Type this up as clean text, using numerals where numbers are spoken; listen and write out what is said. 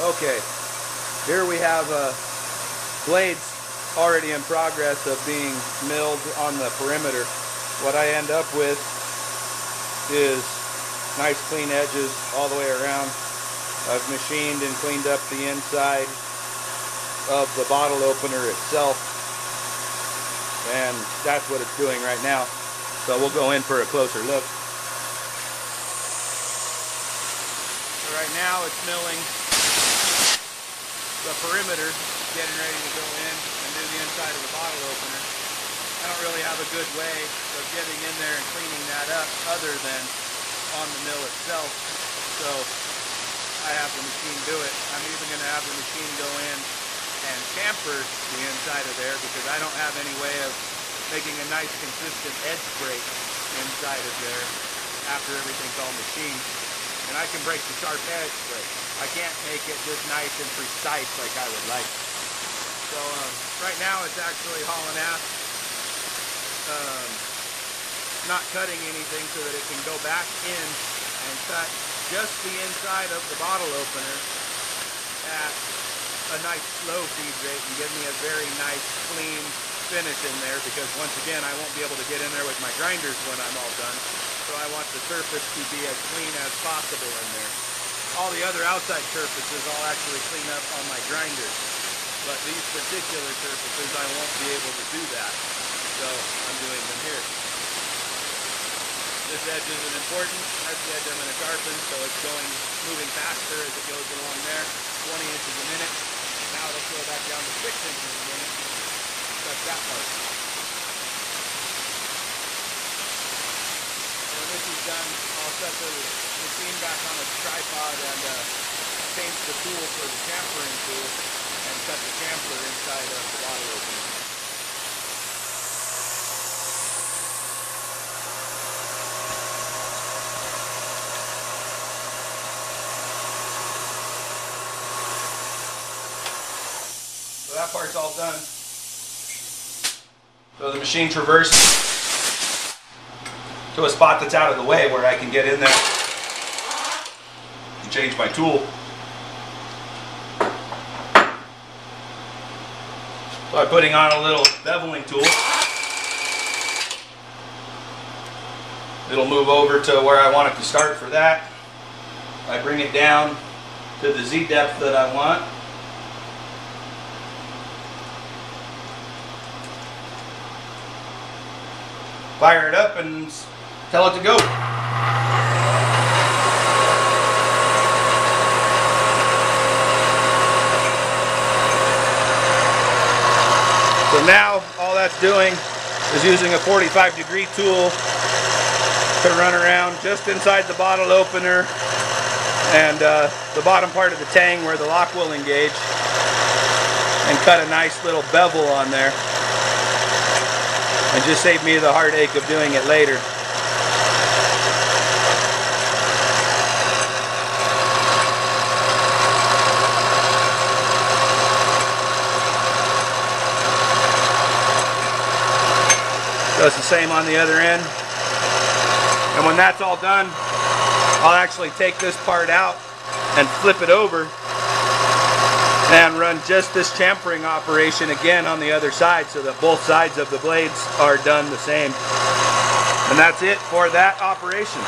Okay, here we have blades already in progress of being milled on the perimeter. What I end up with is nice clean edges all the way around. I've machined and cleaned up the inside of the bottle opener itself, and that's what it's doing right now. So we'll go in for a closer look. So right now it's milling the perimeter, getting ready to go in and do the inside of the bottle opener. I don't really have a good way of getting in there and cleaning that up other than on the mill itself, so I have the machine do it. I'm even going to have the machine go in and chamfer the inside of there because I don't have any way of making a nice consistent edge break inside of there after everything's all machined. And I can break the sharp edge, but I can't make it just nice and precise like I would like. So right now it's actually hauling ass, not cutting anything so that it can go back in and cut just the inside of the bottle opener at a nice slow feed rate and give me a very nice clean finish in there, because once again I won't be able to get in there with my grinders when I'm all done. So I want the surface to be as clean as possible in there. All the other outside surfaces I'll actually clean up on my grinders, but these particular surfaces I won't be able to do that. So I'm doing them here. This edge isn't important. That's the edge I'm going to sharpen, so it's moving faster as it goes along there. 20 inches a minute. Now it'll slow back down to 6 inches a minute. That's that part. When this is done, I'll set the machine back on its tripod and change the tool for the chamfering tool and cut the chamfer inside of the bottle opener. So that part's all done. So the machine traverses to a spot that's out of the way where I can get in there and change my tool. So I'm putting on a little beveling tool. It'll move over to where I want it to start for that. I bring it down to the Z depth that I want. Fire it up and tell it to go. So now all that's doing is using a 45-degree tool to run around just inside the bottle opener and the bottom part of the tang where the lock will engage, and cut a nice little bevel on there. And just save me the heartache of doing it later. Does the same on the other end. And when that's all done, I'll actually take this part out and flip it over and run just this chamfering operation again on the other side so that both sides of the blades are done the same. And that's it for that operation.